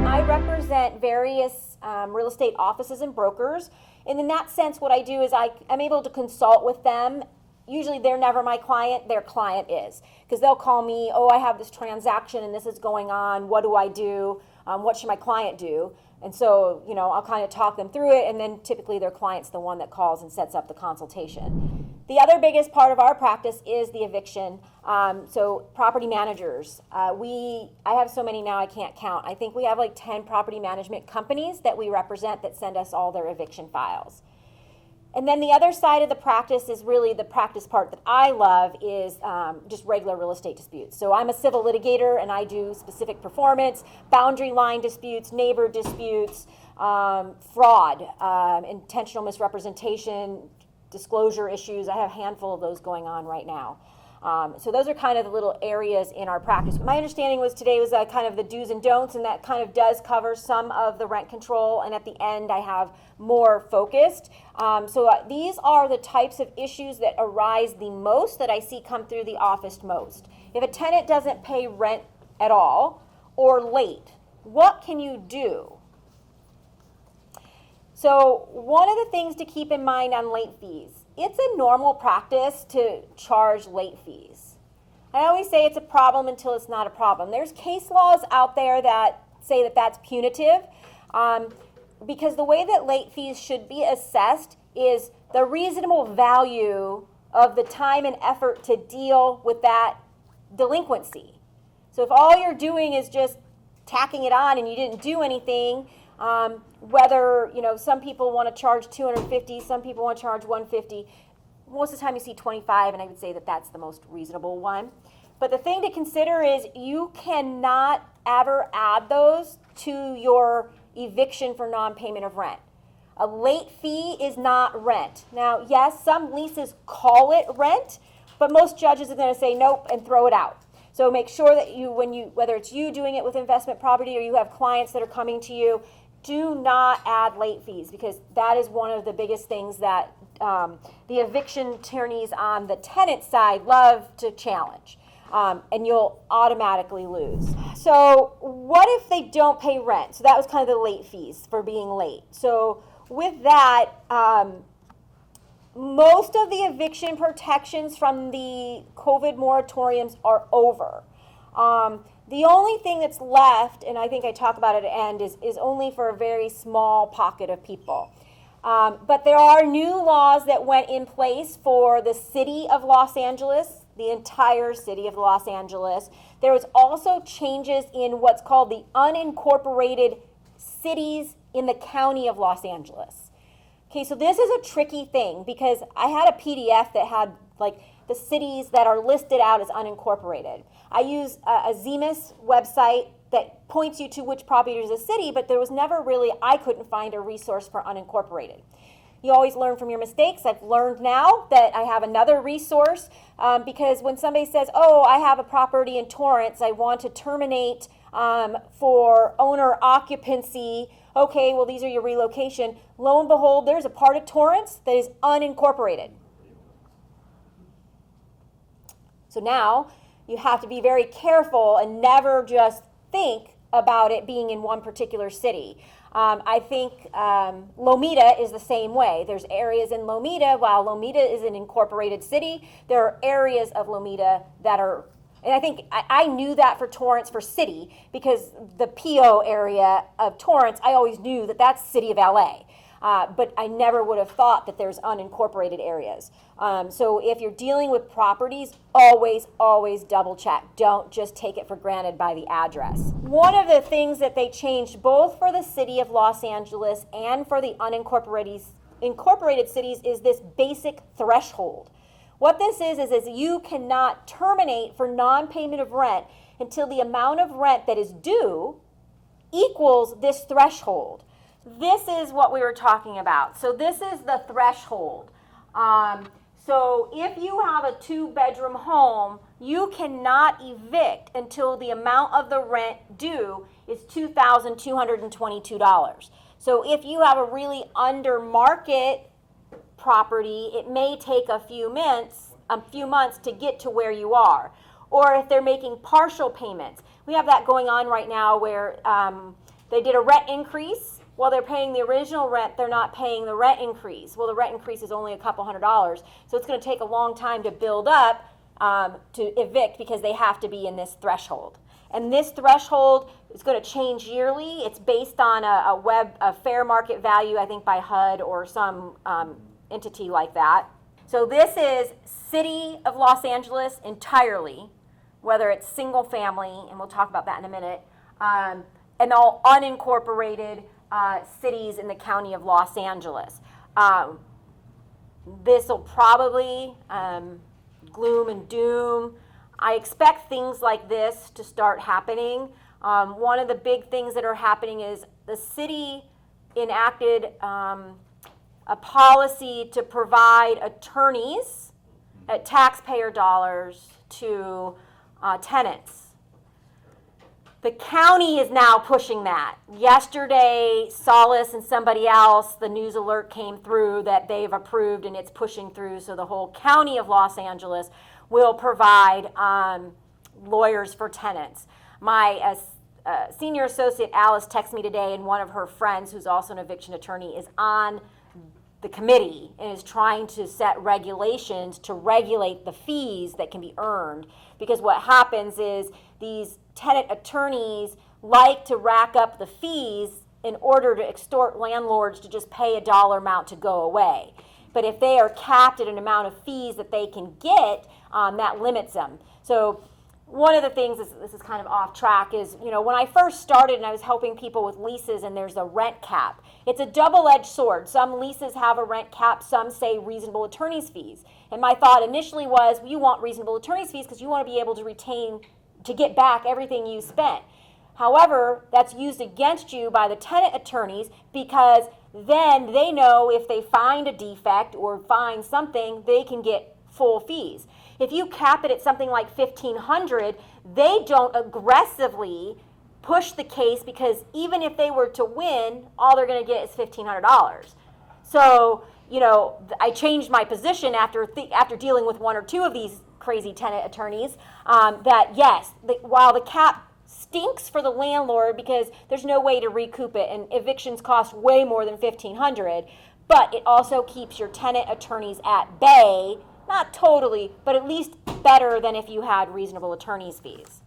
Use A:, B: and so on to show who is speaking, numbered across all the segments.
A: I represent various real estate offices and brokers, and in that sense what I do is I'm able to consult with them. Usually they're never my client, their client is, because they'll call me, oh, I have this transaction and this is going on, what do I do, what should my client do? And so, I'll kind of talk them through it, and then typically their client's the one that calls and sets up the consultation. The other biggest part of our practice is the eviction. So property managers, I have so many now I can't count. I think we have like 10 property management companies that we represent that send us all their eviction files. And then the other side of the practice is really the practice part that I love is just regular real estate disputes. So I'm a civil litigator and I do specific performance, boundary line disputes, neighbor disputes, fraud, intentional misrepresentation, disclosure issues. I have a handful of those going on right now. So those are kind of the little areas in our practice. My understanding was today was kind of the do's and don'ts, and that kind of does cover some of the rent control, and at the end I have more focused. These are the types of issues that arise the most, that I see come through the office most. If a tenant doesn't pay rent at all or late, what can you do? So one of the things to keep in mind on late fees, it's a normal practice to charge late fees. I always say it's a problem until it's not a problem. There's case laws out there that say that that's punitive, because the way that late fees should be assessed is the reasonable value of the time and effort to deal with that delinquency. So if all you're doing is just tacking it on and you didn't do anything, whether, some people want to charge $250, some people want to charge $150. Most of the time you see $25, and I would say that that's the most reasonable one. But the thing to consider is you cannot ever add those to your eviction for non-payment of rent. A late fee is not rent. Now, yes, some leases call it rent, but most judges are going to say nope and throw it out. So make sure that whether it's you doing it with investment property or you have clients that are coming to you, do not add late fees, because that is one of the biggest things that the eviction attorneys on the tenant side love to challenge, and you'll automatically lose. So what if they don't pay rent? So that was kind of the late fees for being late. So with that, most of the eviction protections from the COVID moratoriums are over. The only thing that's left, and I think I talk about it at the end, is only for a very small pocket of people. But there are new laws that went in place for the city of Los Angeles, the entire city of Los Angeles. There was also changes in what's called the unincorporated cities in the county of Los Angeles. Okay, so this is a tricky thing, because I had a PDF that had like the cities that are listed out as unincorporated. I use a ZEMIS website that points you to which property is a city, but there was never really, I couldn't find a resource for unincorporated. You always learn from your mistakes. I've learned now that I have another resource, because when somebody says, oh, I have a property in Torrance, I want to terminate for owner occupancy. Okay, well, these are your relocation. Lo and behold, there's a part of Torrance that is unincorporated. So now you have to be very careful and never just think about it being in one particular city. I think Lomita is the same way. There's areas in Lomita, while Lomita is an incorporated city, there are areas of Lomita that are, and I think I knew that for Torrance for city, because the PO area of Torrance, I always knew that that's city of LA. But I never would have thought that there's unincorporated areas. So if you're dealing with properties, always double check. Don't just take it for granted by the address. One of the things that they changed both for the city of Los Angeles and for the incorporated cities is this basic threshold. What this is you cannot terminate for non-payment of rent until the amount of rent that is due equals this threshold. This is what we were talking about. So this is the threshold. So if you have a 2-bedroom home, you cannot evict until the amount of the rent due is $2,222. So if you have a really under market property, it may take a few months to get to where you are. Or if they're making partial payments. We have that going on right now where They did a rent increase. While they're paying the original rent, they're not paying the rent increase. Well, the rent increase is only a couple $100, so it's going to take a long time to build up to evict because they have to be in this threshold. And this threshold is going to change yearly. It's based on a fair market value, I think by HUD or some entity like that. So this is City of Los Angeles entirely, whether it's single family, and we'll talk about that in a minute, and all unincorporated cities in the county of Los Angeles. This will probably gloom and doom. I expect things like this to start happening. One of the big things that are happening is the city enacted a policy to provide attorneys at taxpayer dollars to tenants. The county is now pushing that. Yesterday, Solace and somebody else, the news alert came through that they've approved and it's pushing through, so the whole county of Los Angeles will provide lawyers for tenants. My senior associate Alice texted me today, and one of her friends, who's also an eviction attorney, is on the committee and is trying to set regulations to regulate the fees that can be earned. Because what happens is these tenant attorneys like to rack up the fees in order to extort landlords to just pay a dollar amount to go away. But if they are capped at an amount of fees that they can get, that limits them. So one of the things, this is kind of off track, is, when I first started and I was helping people with leases and there's a rent cap, it's a double-edged sword. Some leases have a rent cap, some say reasonable attorney's fees. And my thought initially was, you want reasonable attorney's fees because you want to be able to get back everything you spent. However, that's used against you by the tenant attorneys because then they know if they find a defect or find something, they can get full fees. If you cap it at something like $1,500, they don't aggressively push the case because even if they were to win, all they're going to get is $1,500. So, I changed my position after dealing with one or two of these crazy tenant attorneys, that yes, while the cap stinks for the landlord because there's no way to recoup it and evictions cost way more than $1,500, but it also keeps your tenant attorneys at bay. Not totally, but at least better than if you had reasonable attorney's fees.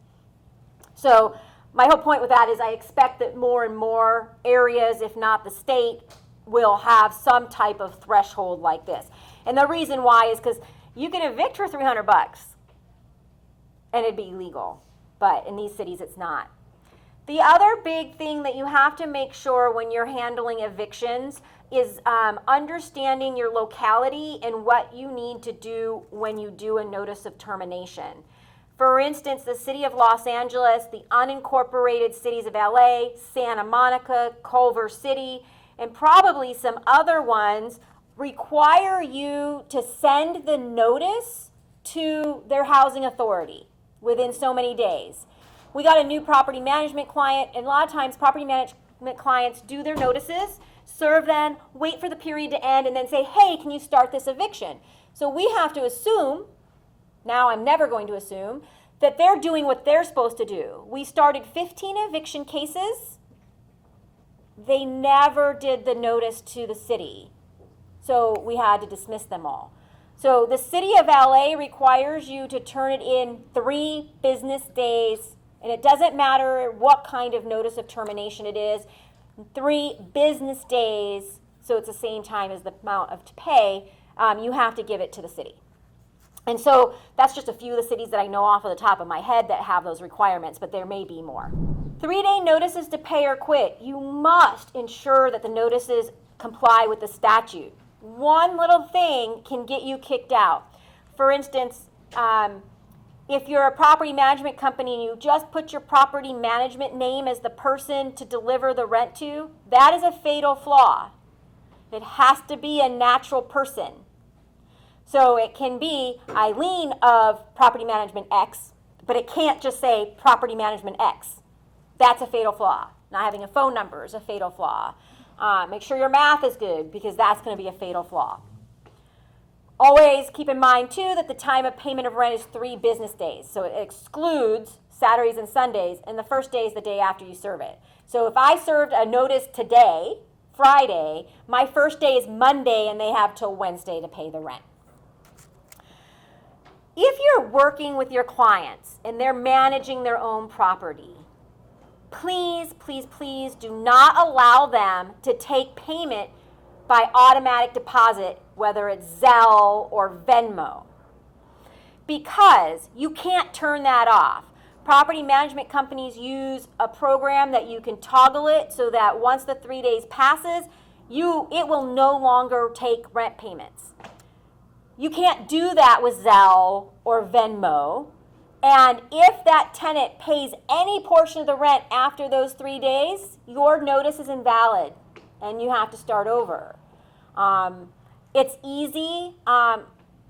A: So my whole point with that is I expect that more and more areas, if not the state, will have some type of threshold like this. And the reason why is because you can evict for $300 and it'd be legal, but in these cities it's not. The other big thing that you have to make sure when you're handling evictions is understanding your locality and what you need to do when you do a notice of termination. For instance, the city of Los Angeles, the unincorporated cities of LA, Santa Monica, Culver City, and probably some other ones require you to send the notice to their housing authority within so many days. We got a new property management client, and a lot of times property management clients do their notices, serve them, wait for the period to end, and then say, hey, can you start this eviction? So we have to assume, now I'm never going to assume, that they're doing what they're supposed to do. We started 15 eviction cases. They never did the notice to the city. So we had to dismiss them all. So the city of LA requires you to turn it in 3 business days, and it doesn't matter what kind of notice of termination it is, 3 business days, so it's the same time as the amount of to pay, you have to give it to the city. And so that's just a few of the cities that I know off of the top of my head that have those requirements, but there may be more. 3-day notices to pay or quit. You must ensure that the notices comply with the statute. One little thing can get you kicked out. For instance, if you're a property management company and you just put your property management name as the person to deliver the rent to, that is a fatal flaw. It has to be a natural person. So it can be Eileen of Property Management X, but it can't just say Property Management X. That's a fatal flaw. Not having a phone number is a fatal flaw. Make sure your math is good because that's going to be a fatal flaw. Always keep in mind, too, that the time of payment of rent is 3 business days. So it excludes Saturdays and Sundays, and the first day is the day after you serve it. So if I served a notice today, Friday, my first day is Monday, and they have till Wednesday to pay the rent. If you're working with your clients and they're managing their own property, please, please, please do not allow them to take payment by automatic deposit, whether it's Zelle or Venmo, because you can't turn that off. Property management companies use a program that you can toggle it so that once the 3 days passes, it will no longer take rent payments. You can't do that with Zelle or Venmo. And if that tenant pays any portion of the rent after those 3 days, your notice is invalid and you have to start over. It's easy.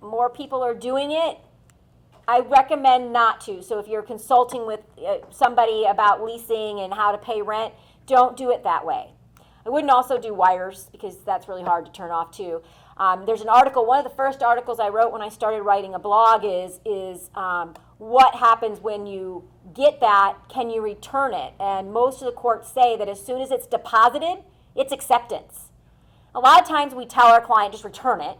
A: More people are doing it. I recommend not to. So if you're consulting with somebody about leasing and how to pay rent, don't do it that way. I wouldn't also do wires because that's really hard to turn off too. There's an article, one of the first articles I wrote when I started writing a blog is what happens when you get that, can you return it? And most of the courts say that as soon as it's deposited, it's acceptance. A lot of times we tell our client just return it,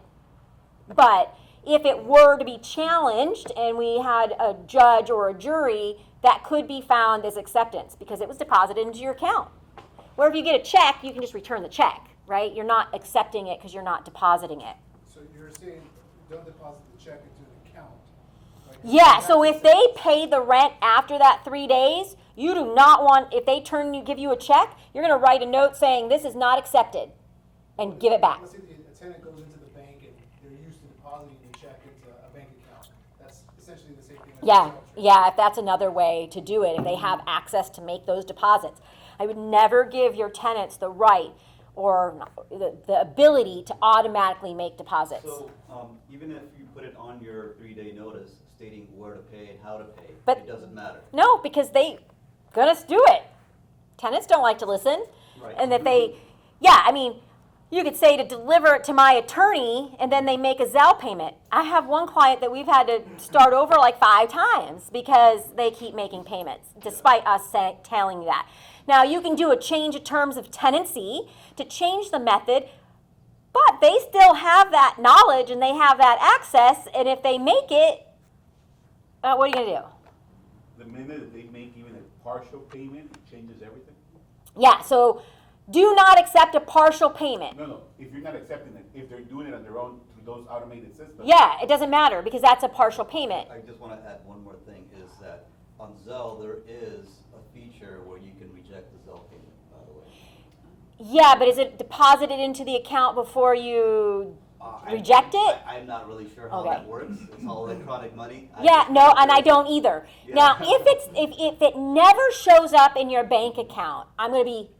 A: but if it were to be challenged and we had a judge or a jury, that could be found as acceptance because it was deposited into your account. Where if you get a check, you can just return the check, right? You're not accepting it because you're not depositing it.
B: So you're saying don't deposit the check into an account? Like,
A: yeah, so if they pay the rent after that 3 days, you do not want, if they give you a check, you're going to write a note saying this is not accepted and give it back.
B: Let's say the tenant goes into the bank and they're used to depositing the check into a bank account. That's essentially the same thing.
A: Yeah, if that's another way to do it, if they have access to make those deposits. I would never give your tenants the right or the ability to automatically make deposits.
C: So even if you put it on your 3-day notice stating where to pay and how to pay,
A: but
C: it doesn't matter.
A: No, because they gonna do it. Tenants don't like to listen.
C: Right.
A: And that you could say to deliver it to my attorney and then they make a Zelle payment. I have one client that we've had to start over like 5 times because they keep making payments despite us telling you that. Now you can do a change of terms of tenancy to change the method, but they still have that knowledge and they have that access, and if they make it, what are you gonna do?
D: The minute that they make even a partial payment, it changes everything?
A: Yeah, so do not accept a partial payment.
D: No, if you're not accepting it, if they're doing it on their own through those automated systems.
A: Yeah, it doesn't matter because that's a partial payment.
C: I just want to add one more thing, is that on Zelle there is a feature where you can reject the Zelle payment, by the way.
A: Yeah, but is it deposited into the account before you reject it?
C: I'm not really sure how
A: Okay.
C: that works. It's all electronic money.
A: And I don't either.
C: Yeah.
A: Now, if it never shows up in your bank account, I'm going to be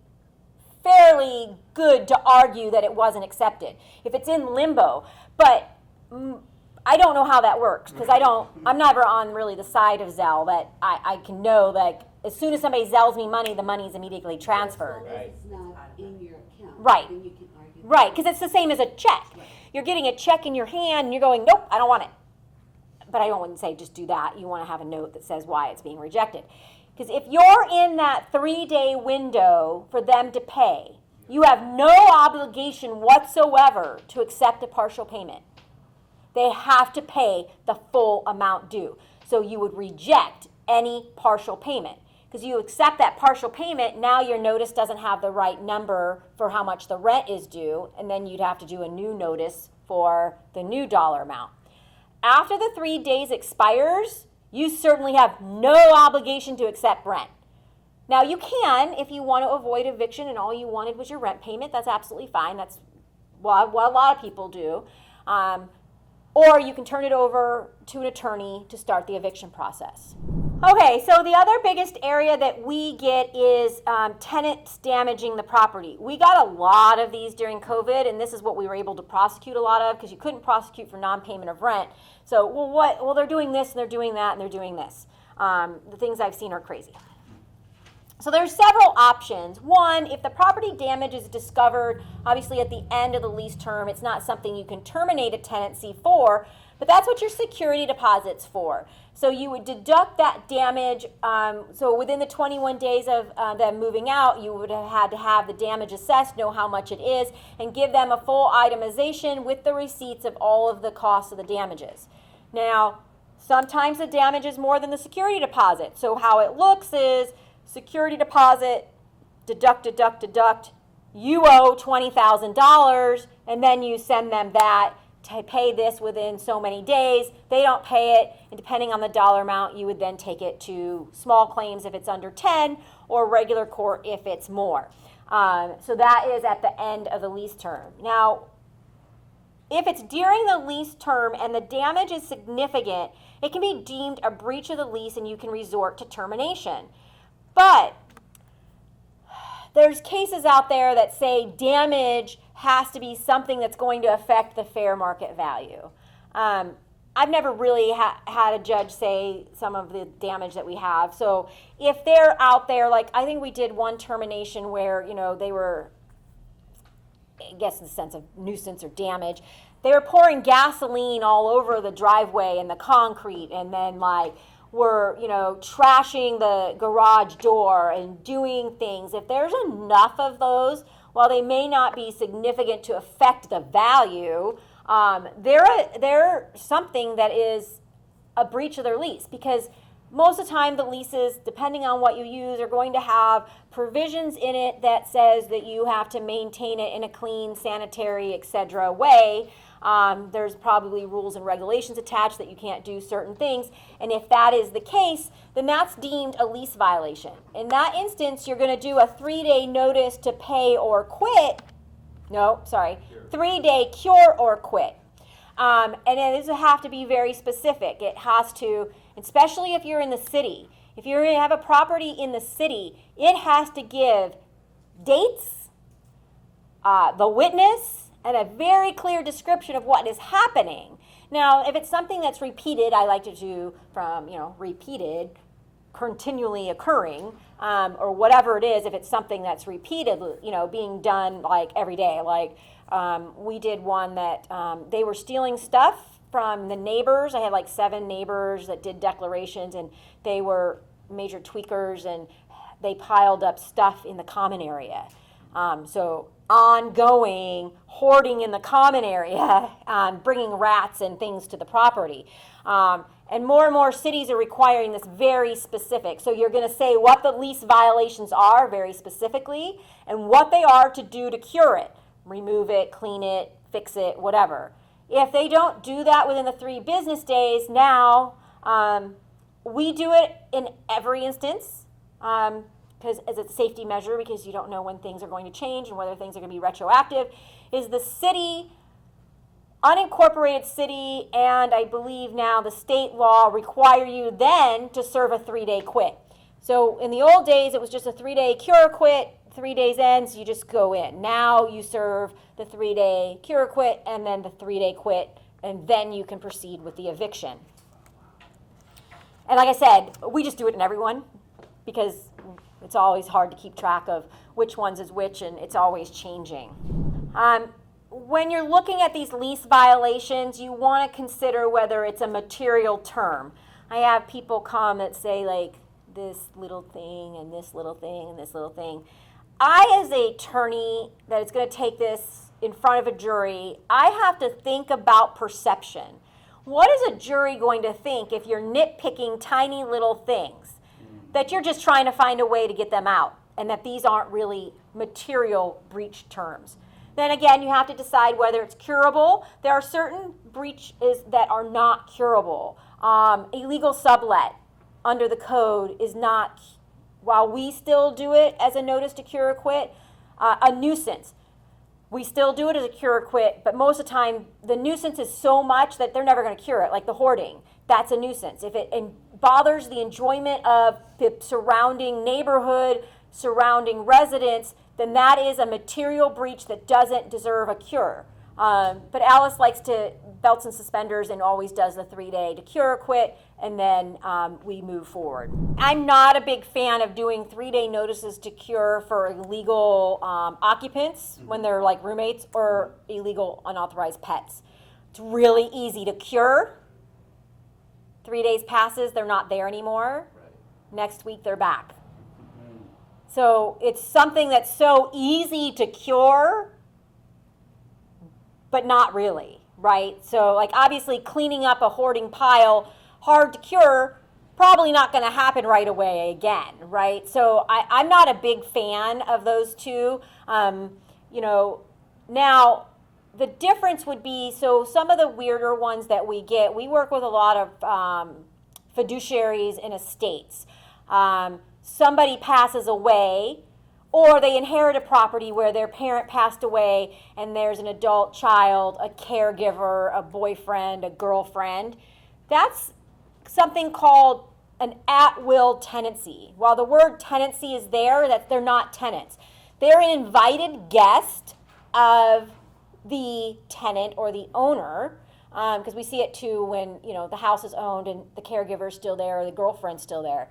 A: fairly good to argue that it wasn't accepted. If it's in limbo, but I don't know how that works because I'm never on really the side of Zelle that I can know that as soon as somebody Zells me money, the money's immediately transferred.
E: As long as it's not in your account.
A: Right.
E: Then you can argue.
A: Right, because it's the same as a check.
E: Right.
A: You're getting a check in your hand and you're going, nope, I don't want it. But I wouldn't say just do that. You want to have a note that says why it's being rejected. Because if you're in that 3-day window for them to pay, you have no obligation whatsoever to accept a partial payment. They have to pay the full amount due. So you would reject any partial payment. Because you accept that partial payment, now your notice doesn't have the right number for how much the rent is due, and then you'd have to do a new notice for the new dollar amount. After the 3 days expires, you certainly have no obligation to accept rent. Now you can, if you want to avoid eviction and all you wanted was your rent payment, that's absolutely fine. That's what a lot of people do. Or you can turn it over to an attorney to start the eviction process. Okay, so the other biggest area that we get is tenants damaging the property. We got a lot of these during COVID, and this is what we were able to prosecute a lot of because you couldn't prosecute for non-payment of rent. So, well, they're doing this and they're doing that and they're doing this. The things I've seen are crazy. So there's several options. One, if the property damage is discovered, obviously at the end of the lease term, it's not something you can terminate a tenancy for, But that's what your security deposit's for. So you would deduct that damage. So within the 21 days of them moving out, you would have had to have the damage assessed, know how much it is, and give them a full itemization with the receipts of all of the costs of the damages. Now, sometimes the damage is more than the security deposit. So how it looks is security deposit, deduct, deduct, deduct. You owe $20,000, and then you send them that to pay this within so many days. They don't pay it, and depending on the dollar amount, you would then take it to small claims if it's under 10, or regular court if it's more. So that is at the end of the lease term. Now, if it's during the lease term and the damage is significant, it can be deemed a breach of the lease and you can resort to termination. But there's cases out there that say damage has to be something that's going to affect the fair market value. I've never really had a judge say some of the damage that we have. So if they're out there, like I think we did one termination where, they were, I guess in the sense of nuisance or damage, they were pouring gasoline all over the driveway and the concrete, and then were, trashing the garage door and doing things. If there's enough of those, while they may not be significant to affect the value, they're something that is a breach of their lease, because most of the time the leases, depending on what you use, are going to have provisions in it that says that you have to maintain it in a clean, sanitary, etc. way. There's probably rules and regulations attached that you can't do certain things, and if that is the case, then that's deemed a lease violation. In that instance, you're going to do a 3-day notice to pay or quit. 3-day cure or quit. And it does have to be very specific. It has to, especially if you're in the city, if you're going to have a property in the city, it has to give dates, the witness, and a very clear description of what is happening. Now, if it's something that's repeated, I like to do from, repeated, continually occurring, or whatever it is, if it's something that's repeated, being done every day. We did one that they were stealing stuff from the neighbors. I had 7 neighbors that did declarations, and they were major tweakers, and they piled up stuff in the common area. So ongoing hoarding in the common area, bringing rats and things to the property. And more cities are requiring this very specific. So you're going to say what the lease violations are very specifically and what they are to do to cure it. Remove it, clean it, fix it, whatever. If they don't do that within the 3 business days, now we do it in every instance. Because as a safety measure, because you don't know when things are going to change and whether things are going to be retroactive, is the city, unincorporated city, and I believe now the state law require you then to serve a 3-day quit. So in the old days, it was just a 3-day cure quit, 3 days ends, you just go in. Now you serve the 3-day cure quit and then the 3-day quit, and then you can proceed with the eviction. And like I said, we just do it in everyone because it's always hard to keep track of which ones is which, and it's always changing. When you're looking at these lease violations, you want to consider whether it's a material term. I have people come that say this little thing and this little thing and this little thing. I, as an attorney that is going to take this in front of a jury, I have to think about perception. What is a jury going to think if you're nitpicking tiny little things? That you're just trying to find a way to get them out, and that these aren't really material breach terms. Then again, you have to decide whether it's curable. There are certain breaches that are not curable. Illegal sublet under the code is not, while we still do it as a notice to cure or quit, a nuisance. We still do it as a cure or quit, but most of the time the nuisance is so much that they're never going to cure it, like the hoarding. That's a nuisance. If it bothers the enjoyment of the surrounding neighborhood, surrounding residents, then that is a material breach that doesn't deserve a cure. But Alice likes to belts and suspenders and always does the 3-day to cure or quit, and then we move forward. I'm not a big fan of doing 3-day notices to cure for illegal occupants when they're roommates or illegal unauthorized pets. It's really easy to cure. 3 days passes, they're not there anymore.
C: Right.
A: Next week, they're back. So it's something that's so easy to cure, but not really, right? So like obviously cleaning up a hoarding pile, hard to cure, probably not going to happen right away again, right? So I'm not a big fan of those two. Now the difference would be, so some of the weirder ones that we get, we work with a lot of fiduciaries in estates. Somebody passes away, or they inherit a property where their parent passed away and there's an adult child, a caregiver, a boyfriend, a girlfriend. That's something called an at-will tenancy. While the word tenancy is there, that they're not tenants. They're an invited guest of the tenant or the owner, because we see it too when the house is owned and the caregiver is still there or the girlfriend's still there.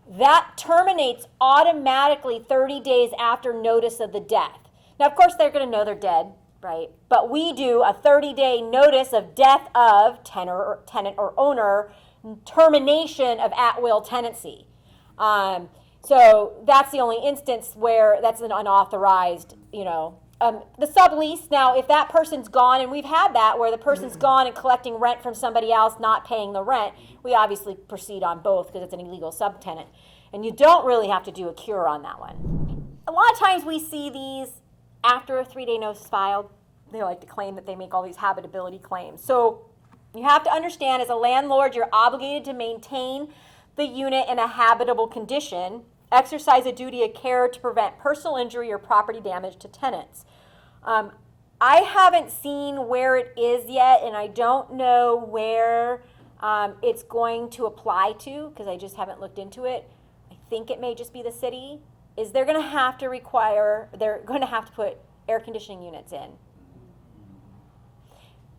A: That terminates automatically 30 days after notice of the death. Now, of course, they're going to know they're dead, right? But we do a 30-day notice of death of tenant or owner, termination of at-will tenancy. So that's the only instance where that's an unauthorized, the sublease. Now, if that person's gone, and we've had that where the person's gone and collecting rent from somebody else, not paying the rent, we obviously proceed on both because it's an illegal subtenant. And you don't really have to do a cure on that one. A lot of times we see these after a 3-day notice filed. They like to claim that they make all these habitability claims. So you have to understand, as a landlord, you're obligated to maintain the unit in a habitable condition, exercise a duty of care to prevent personal injury or property damage to tenants. I haven't seen where it is yet, and I don't know where it's going to apply to because I just haven't looked into it. I think it may just be the city. They're going to have to put air conditioning units in.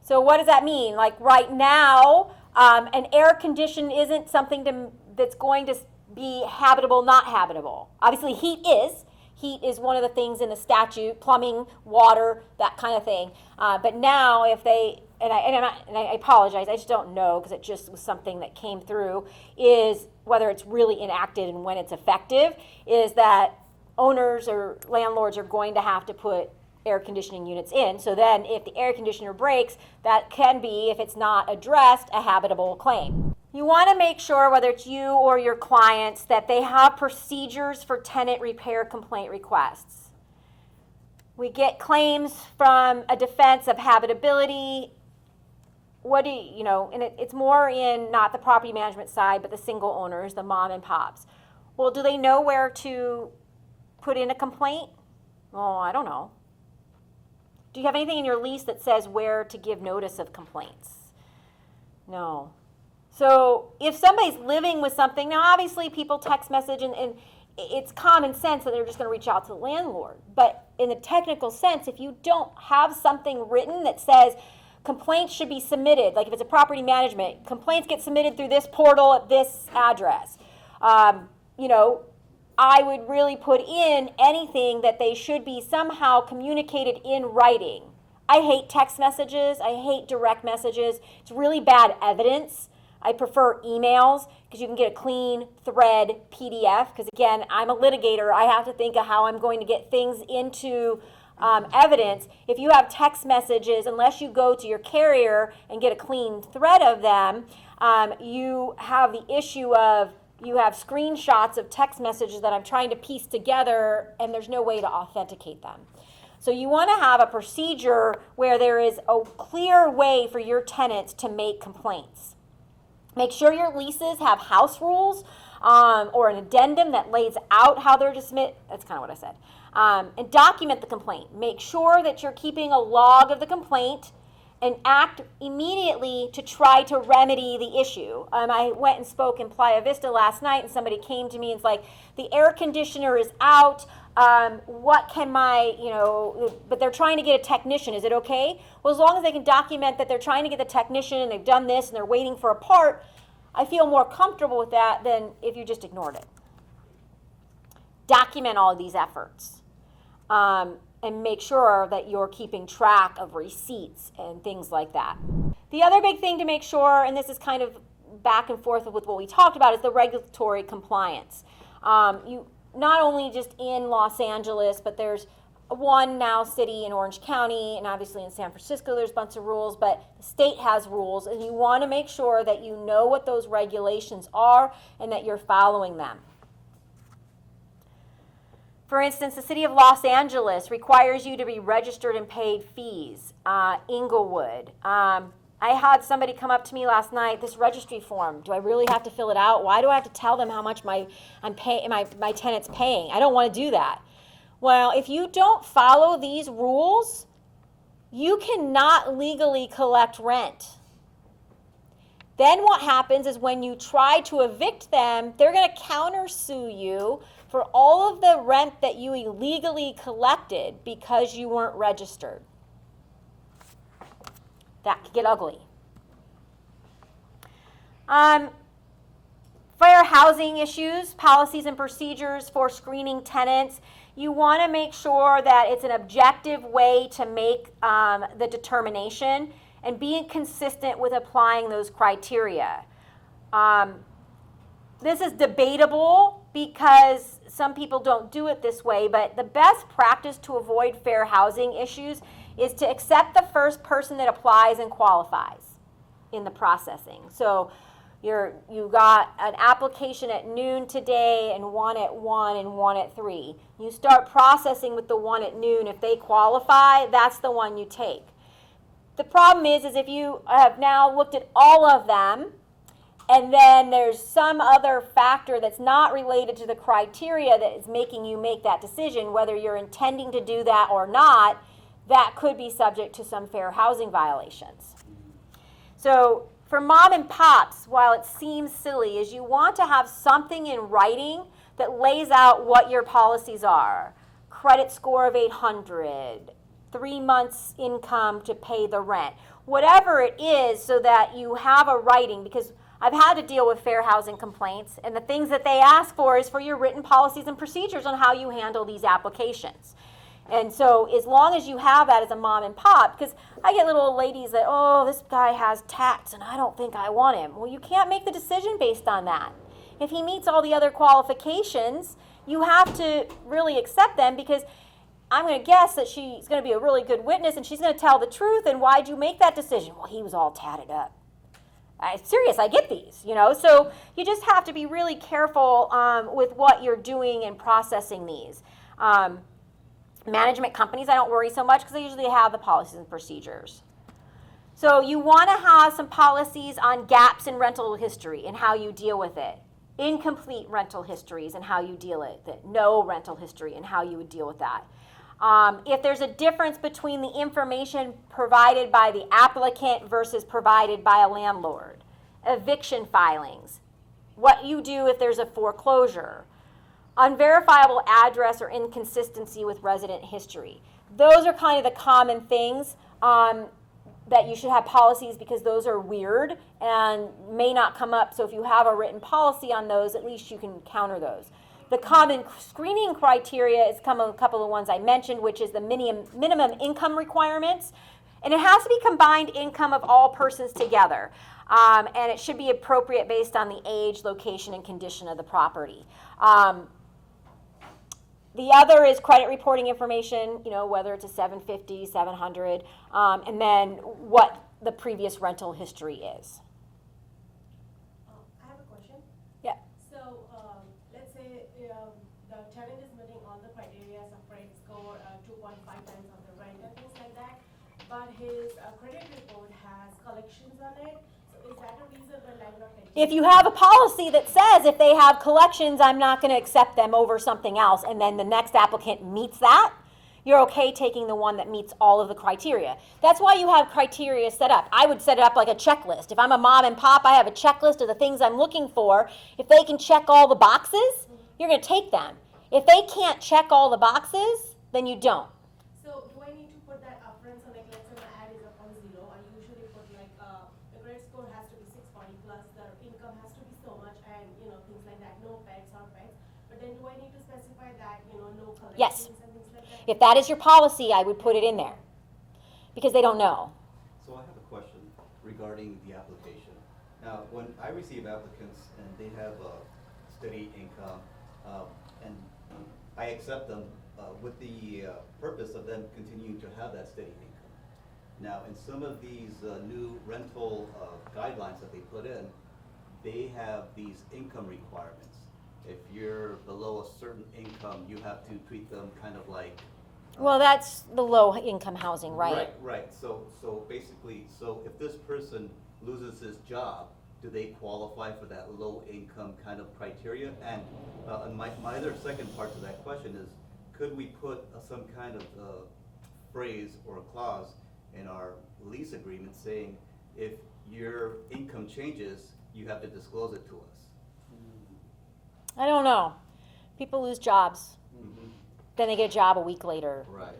A: So what does that mean? Like right now, an air condition isn't something that's going to be habitable, not habitable. Obviously, heat is. Heat is one of the things in the statute, plumbing, water, that kind of thing. But now, if they, and I apologize, I just don't know because it just was something that came through, is whether it's really enacted and when it's effective, is that owners or landlords are going to have to put air conditioning units in. So then if the air conditioner breaks, that can be, if it's not addressed, a habitable claim. You want to make sure, whether it's you or your clients, that they have procedures for tenant repair complaint requests. We get claims from a defense of habitability. And it's more in not the property management side, but the single owners, the mom and pops. Well, do they know where to put in a complaint? Oh, I don't know. Do you have anything in your lease that says where to give notice of complaints? No. So if somebody's living with something, now obviously people text message and it's common sense that they're just going to reach out to the landlord. But in the technical sense, if you don't have something written that says complaints should be submitted, like if it's a property management, complaints get submitted through this portal at this address, I would really put in anything that they should be somehow communicated in writing. I hate text messages. I hate direct messages. It's really bad evidence. I prefer emails because you can get a clean thread PDF. Because again, I'm a litigator. I have to think of how I'm going to get things into evidence. If you have text messages, unless you go to your carrier and get a clean thread of them, you have the issue of you have screenshots of text messages that I'm trying to piece together, and there's no way to authenticate them. So you want to have a procedure where there is a clear way for your tenants to make complaints. Make sure your leases have house rules or an addendum that lays out how they're to submit. That's kind of what I said. And document the complaint. Make sure that you're keeping a log of the complaint and act immediately to try to remedy the issue. I went and spoke in Playa Vista last night, and somebody came to me and was like, the air conditioner is out. What can but they're trying to get a technician. Is it okay? Well, as long as they can document that they're trying to get the technician and they've done this and they're waiting for a part, I feel more comfortable with that than if you just ignored it. Document all of these efforts. And and make sure that you're keeping track of receipts and things like that. The other big thing to make sure, and this is kind of back and forth with what we talked about, is the regulatory compliance. You not only just in Los Angeles, but there's one now city in Orange County, and obviously in San Francisco there's a bunch of rules, but the state has rules, and you want to make sure that you know what those regulations are and that you're following them. For instance, the city of Los Angeles requires you to be registered and paid fees. Inglewood. I had somebody come up to me last night, this registry form, do I really have to fill it out? Why do I have to tell them how much my tenant's paying? I don't want to do that. Well, if you don't follow these rules, you cannot legally collect rent. Then what happens is when you try to evict them, they're going to countersue you for all of the rent that you illegally collected because you weren't registered. That could get ugly. Fair housing issues, policies and procedures for screening tenants. You want to make sure that it's an objective way to make the determination and being consistent with applying those criteria. This is debatable because some people don't do it this way, but the best practice to avoid fair housing issues is to accept the first person that applies and qualifies in the processing. So you got an application at noon today and one at 1 and one at 3. You start processing with the one at noon. If they qualify, that's the one you take. The problem is if you have now looked at all of them and then there's some other factor that's not related to the criteria that is making you make that decision, whether you're intending to do that or not, that could be subject to some fair housing violations. So for mom and pops, while it seems silly, is you want to have something in writing that lays out what your policies are. Credit score of 800, 3 months income to pay the rent. Whatever it is, so that you have a writing, because I've had to deal with fair housing complaints, and the things that they ask for is for your written policies and procedures on how you handle these applications. And so as long as you have that as a mom and pop, because I get little old ladies that, oh, this guy has tats and I don't think I want him. Well, you can't make the decision based on that. If he meets all the other qualifications, you have to really accept them, because I'm going to guess that she's going to be a really good witness and she's going to tell the truth. And why'd you make that decision? Well, he was all tatted up. I'm serious, I get these, So you just have to be really careful with what you're doing and processing these. Management companies, I don't worry so much because they usually have the policies and procedures. So you want to have some policies on gaps in rental history and how you deal with it. Incomplete rental histories and how you deal with it. No rental history and how you would deal with that. If there's a difference between the information provided by the applicant versus provided by a landlord. Eviction filings. What you do if there's a foreclosure. Unverifiable address or inconsistency with resident history. Those are kind of the common things that you should have policies, because those are weird and may not come up. So if you have a written policy on those, at least you can counter those. The common screening criteria is a couple of ones I mentioned, which is the minimum income requirements. And it has to be combined income of all persons together. And it should be appropriate based on the age, location, and condition of the property. The other is credit reporting information, whether it's a 750, 700, and then what the previous rental history is.
F: I have a question.
A: Yeah.
F: So let's say the tenant is meeting all the criteria of credit score, 2.5 times of the rent and things like that, but his credit report has collections on it. So is that a reason why landlord can?
A: If you have a policy that says if they have collections, I'm not going to accept them over something else, and then the next applicant meets that, you're okay taking the one that meets all of the criteria. That's why you have criteria set up. I would set it up like a checklist. If I'm a mom and pop, I have a checklist of the things I'm looking for. If they can check all the boxes, you're going to take them. If they can't check all the boxes, then you don't.
F: So do I need to put that upfront? So like, let's say my ad is up on 0, I usually put like the credit score has to be 640 plus, the income has to be so much, and things like that, no pets or pets. But then do I need to specify that, no collections
A: Yes.
F: and things like that?
A: If that is your policy, I would put it in there, because they don't know.
C: So I have a question regarding the application. Now, when I receive applicants and they have a steady income, and I accept them with the purpose of them continuing to have that steady income. Now, in some of these new rental guidelines that they put in, they have these income requirements. If you're below a certain income, you have to treat them kind of like.
A: Well, that's the low-income housing, right?
C: Right. So basically, so if this person loses his job, do they qualify for that low-income kind of criteria? And my other second part to that question is, could we put some kind of phrase or a clause in our lease agreement saying, if your income changes, you have to disclose it to us?
A: I don't know. People lose jobs.
C: Mm-hmm.
A: Then they get a job a week later.
C: Right.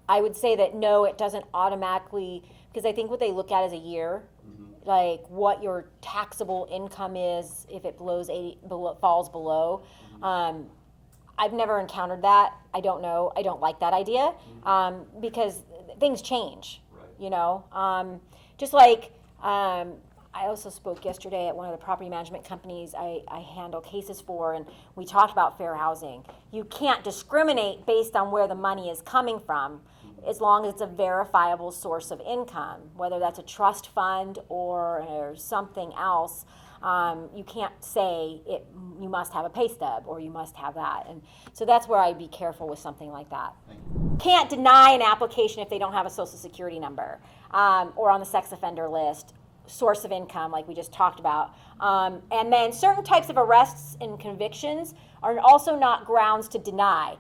A: I would say that no, it doesn't automatically, because I think what they look at is a year,
C: Mm-hmm.
A: like what your taxable income is if it falls below. I've never encountered that. I don't know. I don't like that idea, because things change.
C: Right.
A: You know, just like I also spoke yesterday at one of the property management companies I handle cases for, and we talked about fair housing. You can't discriminate based on where the money is coming from, as long as it's a verifiable source of income, whether that's a trust fund or something else. You can't say you must have a pay stub or you must have that. And so that's where I'd be careful with something like that.
C: Thank you.
A: Can't deny an application if they don't have a social security number or on the sex offender list, source of income like we just talked about. And then certain types of arrests and convictions are also not grounds to deny.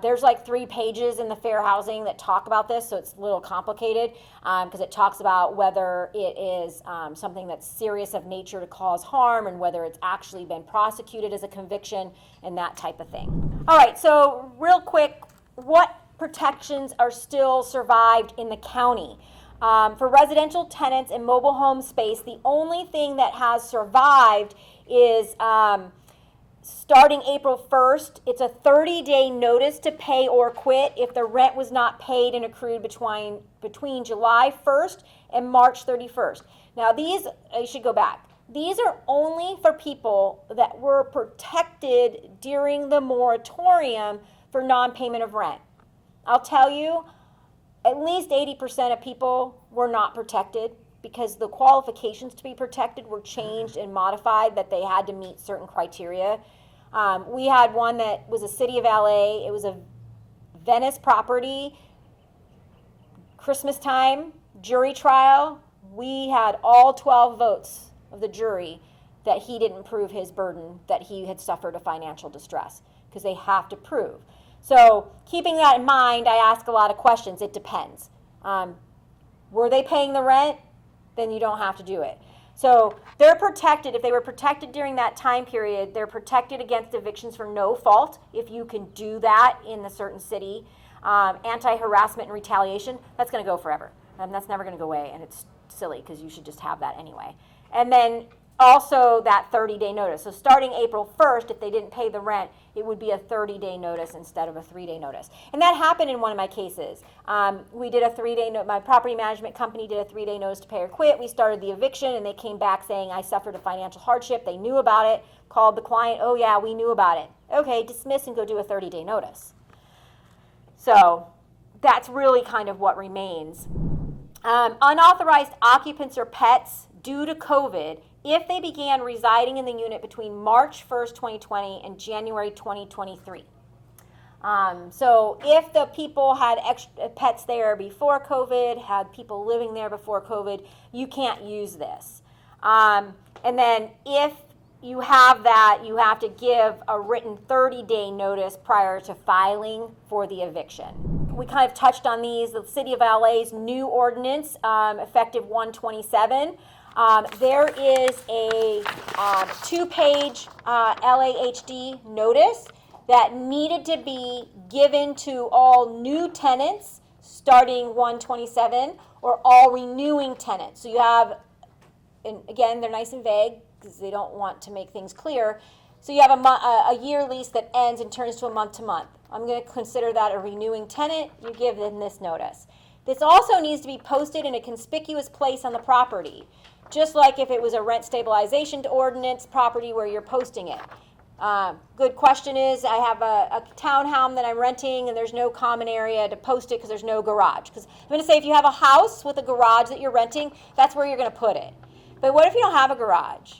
A: There's like 3 pages in the fair housing that talk about this, so it's a little complicated because it talks about whether it is something that's serious of nature to cause harm and whether it's actually been prosecuted as a conviction and that type of thing. All right, so real quick, what protections are still survived in the county? For residential tenants and mobile home space, the only thing that has survived is starting April 1st, it's a 30-day notice to pay or quit if the rent was not paid and accrued between July 1st and March 31st. Now these, I should go back. These are only for people that were protected during the moratorium for non-payment of rent. I'll tell you, at least 80% of people were not protected because the qualifications to be protected were changed and modified, that they had to meet certain criteria. We had one that was a city of LA. It was a Venice property, Christmas time, jury trial. We had all 12 votes of the jury that he didn't prove his burden, that he had suffered a financial distress, because they have to prove. So keeping that in mind, I ask a lot of questions. It depends. Were they paying the rent? Then you don't have to do it. So they're protected. If they were protected during that time period, they're protected against evictions for no fault, if you can do that in a certain city. Anti-harassment and retaliation, that's going to go forever. And that's never going to go away, and it's silly because you should just have that anyway. And then also that 30-day notice. So starting April 1st, if they didn't pay the rent, it would be a 30-day notice instead of a 3-day notice. And that happened in one of my cases. We did a 3-day notice. My property management company did a 3-day notice to pay or quit. We started the eviction, and they came back saying I suffered a financial hardship. They knew about it, called the client. Oh, yeah, we knew about it. Okay, dismiss and go do a 30-day notice. So that's really kind of what remains. Unauthorized occupants or pets due to COVID, if they began residing in the unit between March 1st, 2020 and January 2023. So if the people had extra pets there before COVID, had people living there before COVID, you can't use this. And then if you have that, you have to give a written 30-day notice prior to filing for the eviction. We kind of touched on these. The City of LA's new ordinance, effective 1/27. There is a 2-page LAHD notice that needed to be given to all new tenants starting 1/27 or all renewing tenants. So you have, and again, they're nice and vague because they don't want to make things clear. So you have a year lease that ends and turns to a month-to-month. I'm going to consider that a renewing tenant. You give them this notice. This also needs to be posted in a conspicuous place on the property, just like if it was a rent stabilization ordinance property where you're posting it. Good question is, I have a townhome that I'm renting and there's no common area to post it because there's no garage. Because I'm going to say if you have a house with a garage that you're renting, that's where you're going to put it. But what if you don't have a garage?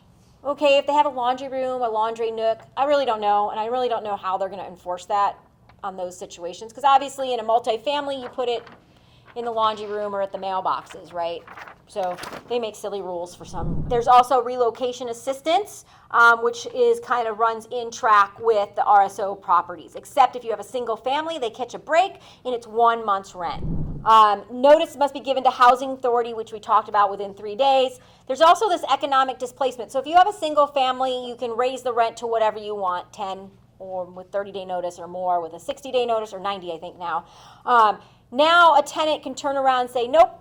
A: Okay, if they have a laundry room, a laundry nook, I really don't know, and I really don't know how they're going to enforce that on those situations. Because obviously in a multifamily, you put it in the laundry room or at the mailboxes, right? So they make silly rules for some. There's also relocation assistance, which is kind of runs in track with the RSO properties, except if you have a single family, they catch a break and it's 1 month's rent. Notice must be given to housing authority, which we talked about, within 3 days. There's also this economic displacement. So if you have a single family, you can raise the rent to whatever you want, 10 or with 30-day notice or more, with a 60-day notice or 90, I think now. Now a tenant can turn around and say, nope,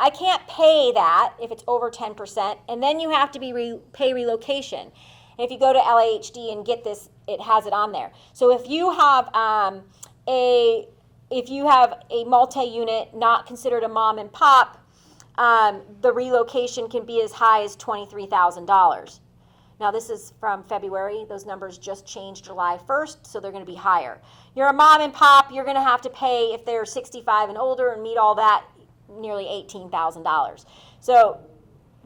A: I can't pay that if it's over 10%, and then you have to pay relocation. And if you go to LAHD and get this, it has it on there. So if you have a multi-unit not considered a mom and pop, the relocation can be as high as $23,000. Now this is from February. Those numbers just changed July 1st, so they're going to be higher. You're a mom and pop, you're going to have to pay, if they're 65 and older and meet all that, nearly $18,000. So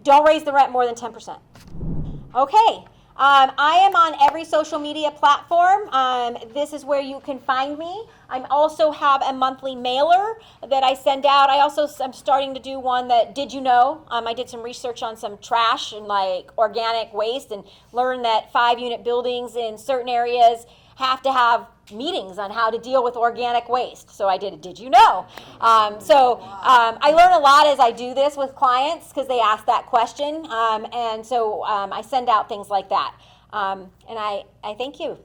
A: don't raise the rent more than 10%. Okay. I am on every social media platform. This is where you can find me. I also have a monthly mailer that I send out. I'm starting to do one that, did you know? I did some research on some trash and like organic waste and learned that 5-unit buildings in certain areas have to have meetings on how to deal with organic waste. So I did you know? I learn a lot as I do this with clients because they ask that question. I send out things like that. And I thank you.